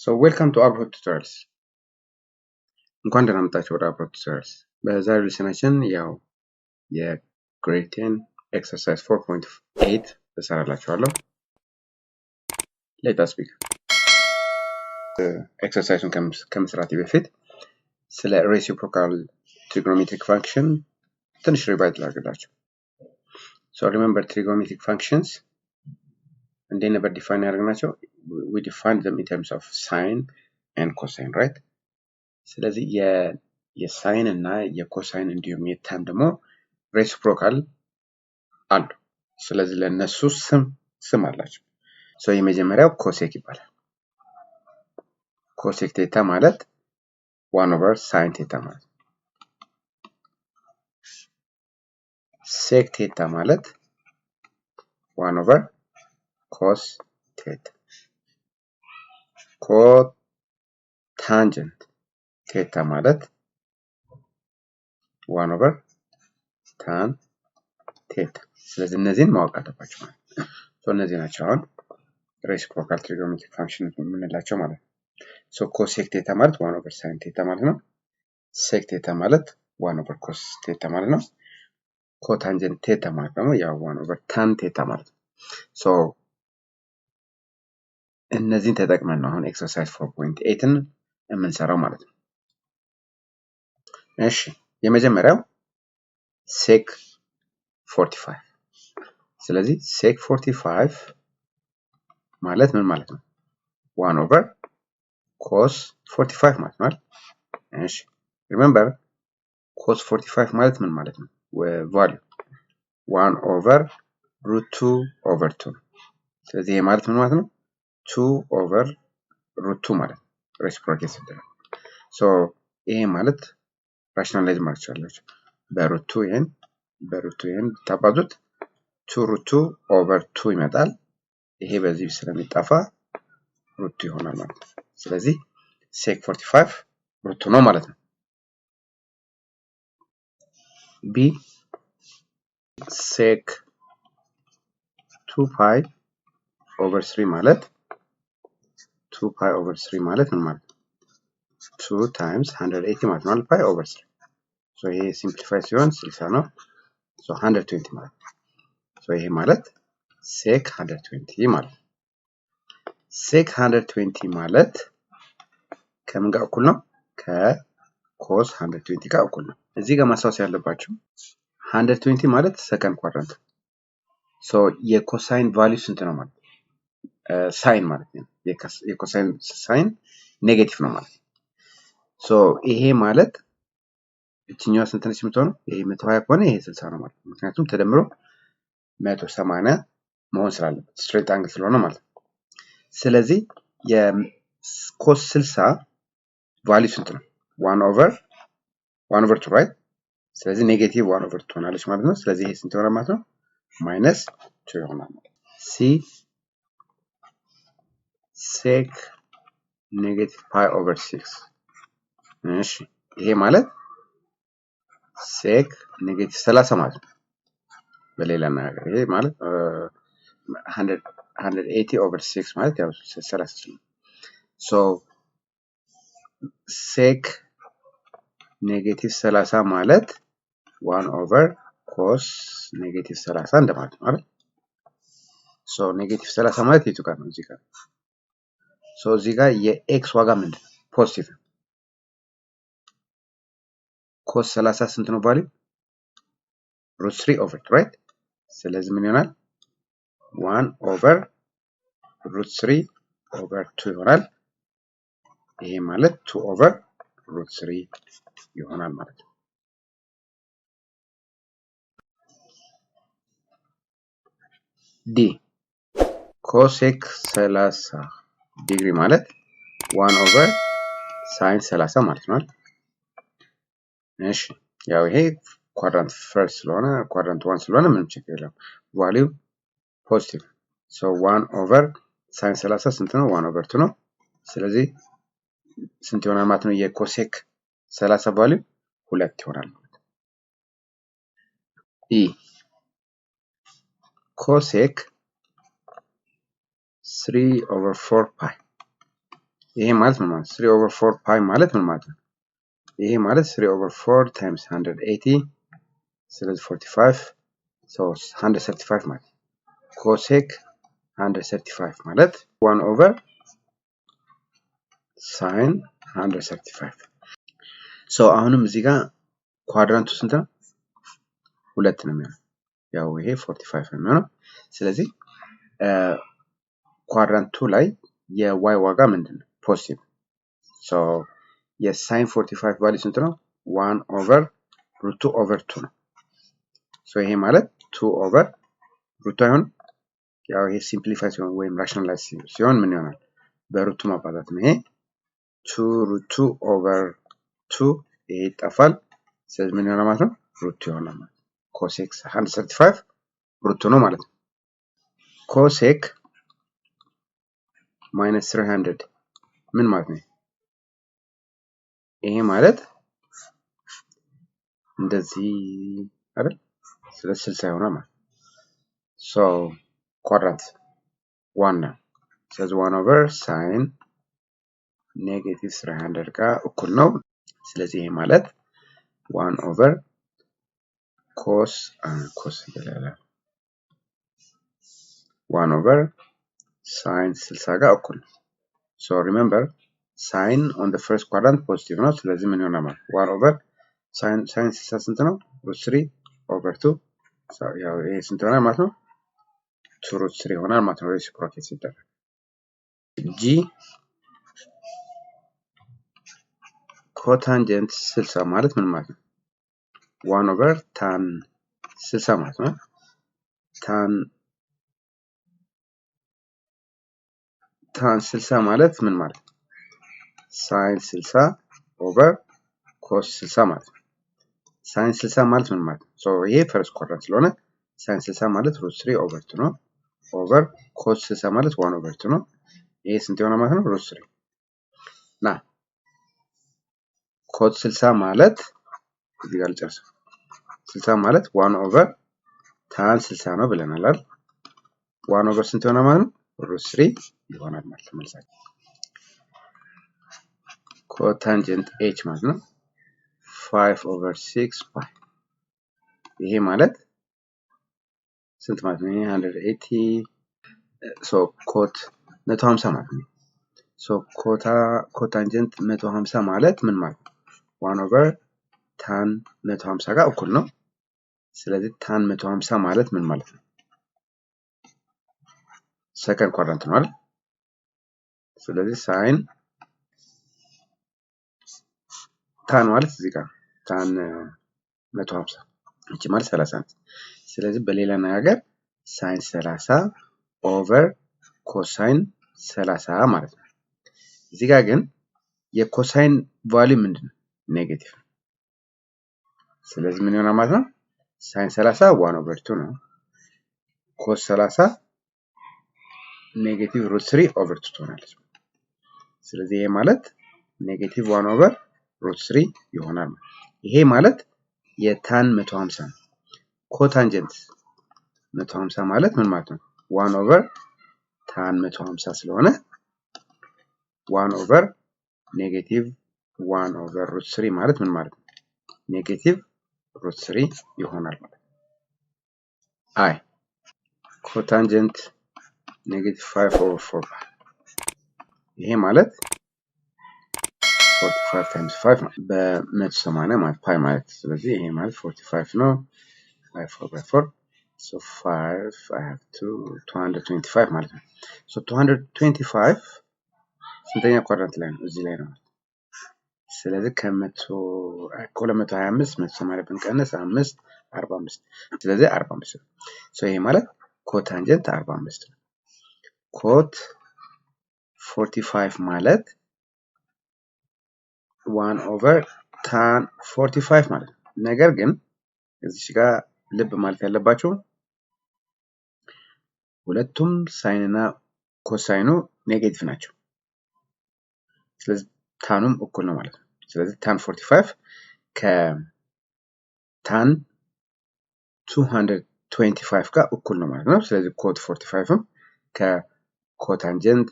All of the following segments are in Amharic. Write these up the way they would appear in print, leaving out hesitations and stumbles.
So welcome to Abro Tutorials. እንኳን ደህና መጣችሁ ወደ Abro Tutorials። በዛሬው ሌሰናችን ያው የግሬድ 10 ኤክሰርሳይዝ 4.8 እሰራላችኋለሁ። Let us begin. ኤክሰርሳይዙን ከመስራቴ በፊት ስለ reciprocal trigonometric function ትንሽ ሪቫይዝ ላድርግላችሁ። So remember trigonometric functions እንዴት ነበር ዲፋይን ያደረግናቸው? We defined them in terms of sine and cosine, right? ስለዚህ የሳይን እና የኮሳይን እንዲሁም የታን ደግሞ ሬሲፕሮካል አሉ። ስለዚህ ለነሱ ስም አላቸው። ሶ የመጀመሪያው ኮሴክ ይባላል። ኮሴክ ቴታ ማለት 1/sin ቴታ ማለት። ሴክ ቴታ ማለት 1/cos ቴታ። ኮታንጀንት ቴታ ማለት 1/tan ቴታ። ስለዚህ እነዚህን ማወቅ አለባችሁ ማለት ነው። ሶ እነዚህ ናቸው አሁን ሬሲፕሮካል ትሪጎኖሜትሪክ ፋንክሽን የምንላቸው ማለት ነው። ሶ ኮሴክ ቴታ ማለት 1/sin ቴታ ማለት ነው። ሴክ ቴታ ማለት 1/cos ቴታ ማለት ነው። ኮታንጀንት ቴታ ማለት ደግሞ ያው 1/tan ቴታ ማለት ነው። ሶ እነዚህን ተጠቅመን ነው አሁን ኤክሰርሳይዝ 4.8ን የምንሰራው ማለት ነው። እሺ የመጀመሪያው ሴክ 45። ስለዚህ ሴክ 45 ማለት ምን ማለት ነው? 1/cos 45 ማለት ነው። እሺ remember cos 45 ማለት ምን ማለት ነው? value 1/√2/2። ስለዚህ ይሄ ማለት ምን ማለት ነው? 2/√2 ማለት ነው። ሬሲፕሮኬት ሲደረግ ሶ ይሄ ማለት ራሽናላይዝ ማድረግ ትችላላችሁ። በሩቱ ይሄን ታባዙት 2√2/2 ይመጣል። ይሄ በዚህ ስለሚጣፋ ሩቱ ይሆናል ማለት ነው። ስለዚህ ሴክ 45 ሩቱ ነው ማለት ነው። ቢ ሴክ 2π/3 ማለት 2π/3 ማለት ምን ማለት ነው? 2 times 180 ማለት ነው። π/3 ሶ ይሄ ሲምፕሊፋይ ሲሆን 60 ነው። ሶ 120 ማለት ነው። ሶ ይሄ ማለት ሴክ 120 ማለት ነው። ሴክ 120 ማለት ከምን ጋር እኩል ነው? ከኮስ 120 ጋር እኩል ነው። እዚህ ጋር ማስታወስ ያለባችሁ 120 ማለት ሰከንድ ኳድራንት። ሶ የኮሳይን ቫልዩ ስንት ነው ማለት? ሳይን ማለት ነው። የኮሳይን ሳይን ኔጌቲቭ ነው ማለት። ሶ ይሄ ማለት እቺኛው ስንት ነች የምትሆነው? ይሄ 120 ከሆነ ይሄ 60 ነው ማለት ነው። ምክንያቱም ተደምሮ 180 መሆን ስላለበት ስትሬት አንግል ስለሆነ ማለት ነው። ስለዚህ የኮስ 60 ቫልዩ ስንት ነው? 1/2 right? ስለዚህ ኔጌቲቭ 1/2 ትሆናለች ማለት ነው። ስለዚህ ይሄ ስንት ይሆናል ማለት ነው? -2 ይሆናል ማለት ነው። ሲ ሴክ -π/6። እሺ ይሄ ማለት ሴክ -30 ማለት ነው። በሌላ ነገር ይሄ ማለት 180/6 ማለት ያው 30 ነው። ሶ ሴክ -30 ማለት 1/cos -30 እንደማለት ነው አይደል? ሶ -30 ማለት የቱ ጋር ነው? እዚህ ጋር። ሶ እዚህ ጋር የኤክስ ዋጋ ምንድነው? ፖዚቲቭ ነው። ኮስ 30 ስንት ነው ቫልዩ? √3/2 right? ስለዚህ ምን ይሆናል? 1/√3/2 ይሆናል። ይሄ ማለት 2/√3 ይሆናል ማለት ነው። ዲ ኮሴክ 30 ዲግሪ ማለት 1/sin 30 ማለት ነው። እሺ ያው ይሄ ኳድራንት ፈርስት ስለሆነ ኳድራንት 1 ስለሆነ ምንም ችግር የለም። ቫልዩ ፖዚቲቭ። ሶ 1/sin 30 ስንት ነው? 1/2 ነው። ስለዚህ ስንት ይሆናል ማለት ነው? የኮሴክ 30 ቫልዩ 2 ይሆናል ማለት ነው። ኢ ኮሴክ 3/4π ይሄ ማለት ምን ማለት 3/4 ፓይ ማለት ምን ማለት ነው? ይሄ ማለት 3/4 ታይምስ 180 ስለዚህ 45 so 135 ማለት ኮሴክ 135 ማለት 1/, ሳይን 135 so አሁንም እዚህ ጋር ኳድራንቱ ስንት ነው? 2 ነው የሚሆነው። ያው ይሄ 45 ነው የሚሆነው። ስለዚህ ኳድራንቱ ላይ የy ዋጋ ምንድነው? ፖዚቲቭ። so የሳይን 45 ቫልዩ ስንት ነው? 1/√2/2 ነው። so ይሄ ማለት 2/√2 አይሆንም። ያው ይሄ ሲምፕሊፋይ ሲሆን ወይም ራሽናላይዝ ሲሆን ምን ይሆናል? በሩቱ ማባዛት ነው። ይሄ 2√2/2 ይሄ ይጠፋል። ስለዚህ ምን ይሆናል ማለት ነው? ሩቱ ይሆናል ማለት ነው። ኮሴክ 135 ሩቱ ነው ማለት ነው። ኮሴክ -300 ምን ማለት ነው? ይሄ ማለት እንደዚህ አይደል? ስለዚህ 60 ይሆናል ማለት ነው። so ኳድራንት 1 ነው። ስለዚህ 1/sin -300 ጋር እኩል ነው። ስለዚህ ይሄ ማለት 1/cos ይላል 1/sin 60 ጋር እኩል ነው። so remember sin on the first quadrant positive ነው። ስለዚህ ምን ይሆናል ማለት 1/sin 60 ስንት ነው? √3/2 ያው ይሄ ስንት ይሆናል ማለት ነው? 2√3 ይሆናል ማለት ነው። ሬሲፕሮኬት ሲደረግ g ኮታንጀንት 60 ማለት ምን ማለት ነው? 1/tan 60 ማለት ነው። tan 60 ማለት ምን ማለት ነው? sin 60/cos 60 ማለት ነው። sin 60 ማለት ምን ማለት ነው? so ይሄ ፈርስት ኳድራንት ስለሆነ sin 60 ማለት √3/2 ነው። ኦቨር cos 60 ማለት 1/2 ነው። ይሄ ስንት ይሆናል ማለት ነው? √3 ና cos 60 ማለት እዚህ ጋር ልጨርሰው። 60 ማለት 1/tan 60 ነው ብለናል አይደል? 1/, ስንት ይሆናል ማለት ነው? √3 ይሆናል ማለት ነው መልሳችን። ኮታንጀንት h ማለት ነው 5/6 ፓይ። ይሄ ማለት ስንት ማለት ነው? 180 so ኮት 150 ማለት ነው። so ኮታንጀንት 150 ማለት ምን ማለት ነው? 1/tan 150 ጋር እኩል ነው። ስለዚህ tan 150 ማለት ምን ማለት ነው? ሰከንድ ኳድራንት ነው አይደል? ስለዚህ ሳይን tan ማለት እዚህ ጋር tan 150 እቺ ማለት 30 ነው። ስለዚህ በሌላ አነጋገር ሳይን 30 ኦቨር ኮሳይን 30 ማለት ነው። እዚህ ጋር ግን የኮሳይን ቫልዩ ምንድነው? ኔጌቲቭ። ስለዚህ ምን ይሆናል ማለት ነው? ሳይን 30 1/2 ነው። ኮስ 30 ኔጌቲቭ √3/2 ትሆናለች። ስለዚህ ይሄ ማለት ኔጌቲቭ 1/√3 ይሆናል። ይሄ ማለት የታን 150 ነው። ኮታንጀንት 150 ማለት ምን ማለት ነው? 1/tan 150 ስለሆነ 1/, ኔጌቲቭ 1/√3 ማለት ምን ማለት ነው? ኔጌቲቭ √3 ይሆናል ማለት ነው። አይ ኮታንጀንት ኔጌቲቭ 5/4 ይሄ ማለት 45 times 5 በ180 ማለት ፓይ ማለት ስለዚህ ይሄ ማለት 45 ነው። 5/4 so 5 I have 225 ማለት ነው። so 225 ስንተኛ ኳድራንት ላይ ነው? እዚህ ላይ ነው። ስለዚህ ከ225 180 ብንቀንስ 5 45 ስለዚህ 45 ነው። so ይሄ ማለት ኮታንጀንት 45 ነው። ኮት 45 ማለት 1/tan 45 ማለት ነው። ነገር ግን እዚህ ጋር ልብ ማለት ያለባችሁ ሁለቱም ሳይን እና ኮሳይኑ ኔጌቲቭ ናቸው። ስለዚህ ታኑም እኩል ነው ማለት ነው። ስለዚህ tan 45 ከtan 225 ጋር እኩል ነው ማለት ነው። ስለዚህ ኮት 45ም ከኮታንጀንት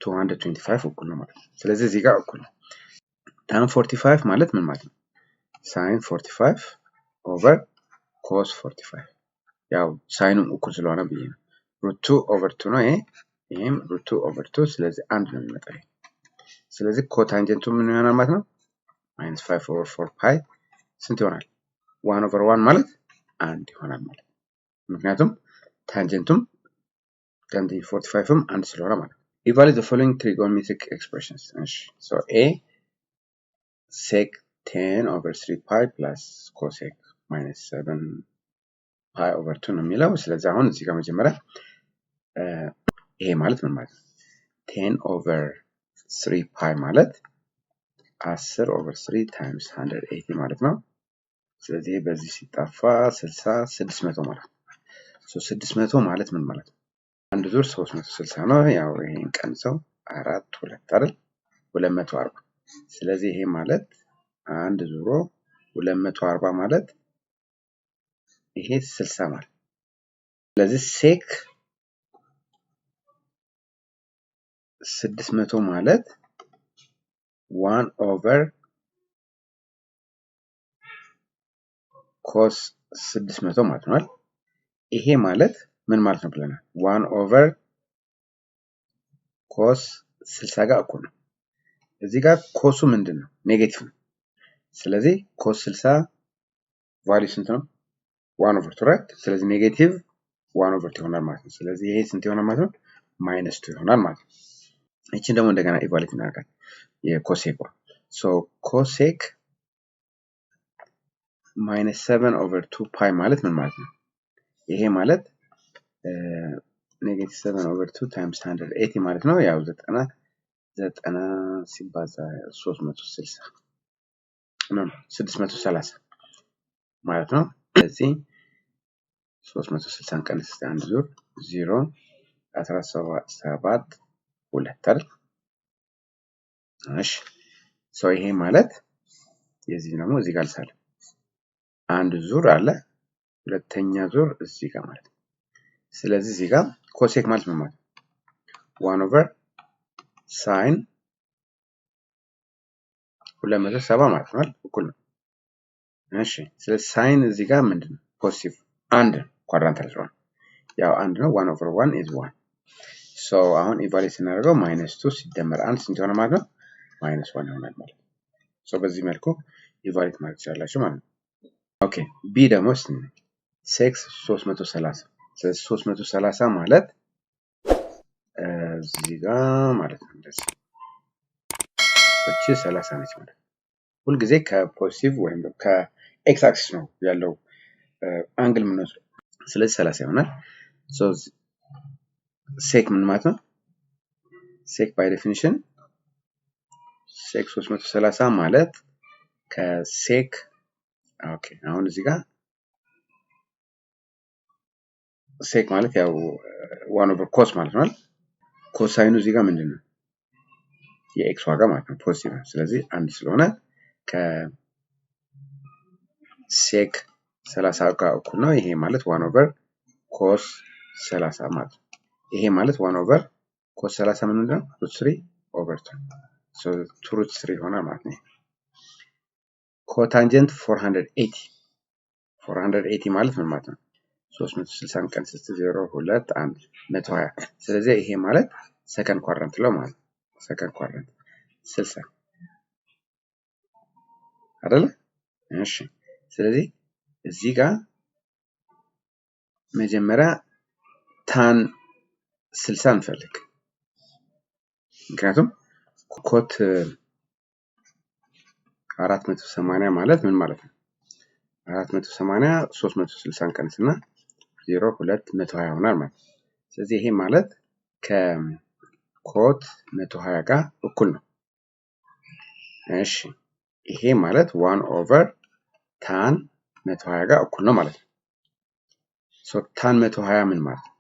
225 እኩል ነው ማለት ነው። ስለዚህ እዚህ ጋር እኩል ነው። tan 45 ማለት ምን ማለት ነው? sin 45 ኦቨር cos 45 ያው ሳይኑም እኩል ስለሆነ ብዬ ነው። √2 ኦቨር 2 ነው ይሄም √2 ኦቨር 2 ስለዚህ አንድ ነው የሚመጣው። ስለዚህ ኮታንጀንቱ ምን ይሆናል ማለት ነው? -5 ኦቨር 4 ፓይ ስንት ይሆናል? 1 ኦቨር 1 ማለት አንድ ይሆናል ማለት ነው። ምክንያቱም ታንጀንቱም tan 45ም አንድ ስለሆነ ማለት ነው። Evaluate the following trigonometric expressions. So A sec 10 over 3 pi plus cosec minus 7 pi over 2 ነው የሚለው። ስለዚህ አሁን እዚህ ጋር መጀመሪያ ይሄ ማለት ምን ማለት ነው? 10 over 3 pi ማለት 10 over 3 times 180 ማለት ነው። ስለዚህ በዚህ ሲጣፋ 60 600 ማለት ነው። 600 ማለት ምን ማለት ነው? አንድ ዙር 360 ነው። ያው ይሄን ቀንሰው 4 2 አይደል 240። ስለዚህ ይሄ ማለት አንድ ዙሮ 240 ማለት ይሄ 60 ማለት። ስለዚህ ሴክ 600 ማለት 1 ኦቨር ኮስ 600 ማለት ነው። ይሄ ማለት ምን ማለት ነው ብለናል? 1 ኦቨር ኮስ 60 ጋር እኩል ነው። እዚህ ጋር ኮሱ ምንድን ነው? ኔጌቲቭ ነው። ስለዚህ ኮስ 60 ቫልዩ ስንት ነው? 1 ኦቨር 2 ራይት። ስለዚህ ኔጌቲቭ 1 ኦቨር 2 ይሆናል ማለት ነው። ስለዚህ ይሄ ስንት ይሆናል ማለት ነው? -2 ይሆናል ማለት ነው። እቺን ደግሞ እንደገና ኢቫሉዌት እናደርጋለን የኮሴክ ሶ ኮሴክ -7 ኦቨር 2 ፓይ ማለት ምን ማለት ነው? ይሄ ማለት -7 ኦቨር 2 ታይምስ 180 ማለት ነው። ያው 90 ሲባዛ 360 ነው 630 ማለት ነው። ስለዚህ 360 ቀንስ አንድ ዙር 0 17 2 አይደል? እሺ ሶ ይሄ ማለት የዚህ ደግሞ እዚህ ጋር ልሳለ አንድ ዙር አለ ሁለተኛ ዙር እዚህ ጋር ማለት ነው። ስለዚህ እዚህ ጋር ኮሴክ ማለት ምን ማለት ነው? 1 ኦቨር ሳይን 270 ማለት ነው እኩል ነው። እሺ ስለዚህ ሳይን እዚህ ጋር ምንድነው? ፖዚቲቭ አንድ ኳድራንታል ስለሆነ ያው አንድ ነው 1 ኦቨር 1 is 1 ሶ አሁን ኢቫሉዌት ስናደርገው -2 ሲደመር 1 ስንት ይሆናል ማለት ነው? -1 ይሆናል ማለት ነው። ሶ በዚህ መልኩ ኢቫሉዌት ማድረግ ትችላላችሁ ማለት ነው። ኦኬ ቢ ደግሞ ሴክ 330 ስለዚህ 330 ማለት እዚህ ጋር ማለት ነው እንደዚህ እቺ 30 ነች ማለት ሁሉ ጊዜ ከፖዚቲቭ ወይም ከኤክስ አክሲስ ነው ያለው አንግል ምን ነው። ስለዚህ 30 ይሆናል። ሶ ሴክ ምን ማለት ነው? ሴክ ባይ ዴፊኒሽን ሴክ 330 ማለት ከሴክ ኦኬ አሁን እዚህ ጋር ሴክ ማለት ያው 1 ኦቨር ኮስ ማለት ነው። ኮሳይኑ እዚህ ጋር ምንድነው? የኤክስ ዋጋ ማለት ነው ፖዚቲቭ ነው። ስለዚህ አንድ ስለሆነ ከሴክ 30 ጋር እኩል ነው። ይሄ ማለት 1 ኦቨር ኮስ 30 ማለት ነው። ይሄ ማለት 1 ኦቨር ኮስ 30 ምን ነው? √3 ኦቨር 2 ሶ √3 ይሆናል ማለት ነው። ኮታንጀንት 480 ማለት ምን ማለት ነው? 360 ቀን 0 2 1 120 ስለዚህ ይሄ ማለት ሰከንድ ኳድራንት ነው ማለት ነው። ሰከንድ ኳድራንት 60 አይደለ? እሺ ስለዚህ እዚህ ጋር መጀመሪያ ታን 60 እንፈልግ። ምክንያቱም ኮት 480 ማለት ምን ማለት ነው? 480 360 ቀንስና 0 2 120 ይሆናል ማለት ነው። ስለዚህ ይሄ ማለት ከኮት 120 ጋር እኩል ነው። እሺ ይሄ ማለት 1 ኦቨር ታን 120 ጋር እኩል ነው ማለት ነው። ሶ ታን 120 ምን ማለት ነው?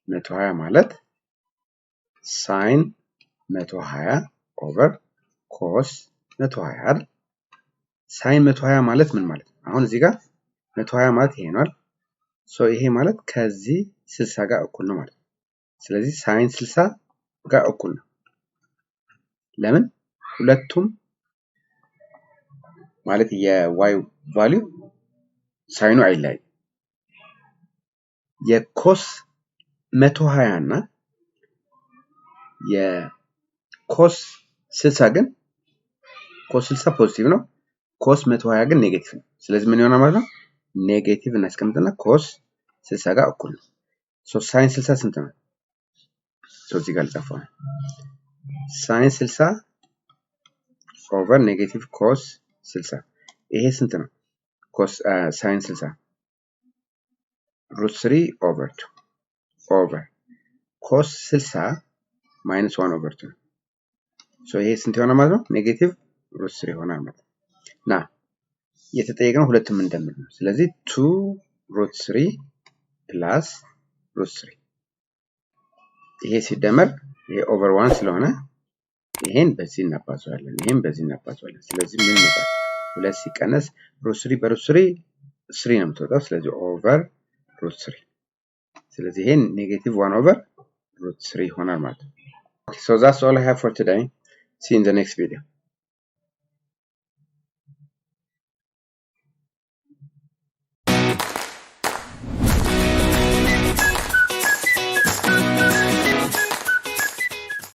120 ማለት ሳይን 120 ኦቨር ኮስ 120 አይደል? ሳይን 120 ማለት ምን ማለት ነው? አሁን እዚህ ጋር 120 ማለት ይሄ ነው። ሶ ይሄ ማለት ከዚህ 60 ጋር እኩል ነው ማለት ነው። ስለዚህ ሳይን 60 ጋር እኩል ነው። ለምን ሁለቱም ማለት የy ቫልዩ ሳይኑ አይለያይም። የኮስ 120 እና የኮስ 60 ግን ኮስ 60 ፖዚቲቭ ነው፣ ኮስ 120 ግን ኔጌቲቭ ነው። ስለዚህ ምን ይሆናል ማለት ነው? ኔጌቲቭ እናስቀምጥና ኮስ 60 ጋር እኩል ነው። ሳይን 60 ስንት ነው? እዚህ ጋር ልጻፈው። ሳይን 60 ኦቨር ኔጌቲቭ ኮስ 60 ይሄ ስንት ነው? ኮስ ሳይን 60 √3 ኦቨር 2 ኦቨር ኮስ 60 ማይነስ 1 ኦቨር 2 ይሄ ስንት ይሆናል ማለት ነው? ኔጌቲቭ √3 ይሆናል ማለት ነው። ና የተጠየቀው ሁለቱም እንደምር ነው። ስለዚህ 2√3 ፕላስ √3 ይሄ ሲደመር ይሄ ኦቨር 1 ስለሆነ ይሄን በዚህ እናባዛዋለን፣ ይሄን በዚህ እናባዛዋለን። ስለዚህ ምን ይመጣል? 2 ሲቀነስ √3 በ√3 3 ነው የምትወጣው። ስለዚህ ኦቨር √3 ስለዚህ ይሄን ኔጌቲቭ 1 ኦቨር √3 ይሆናል ማለት ነው። So that's all I have for today. See you in the next video.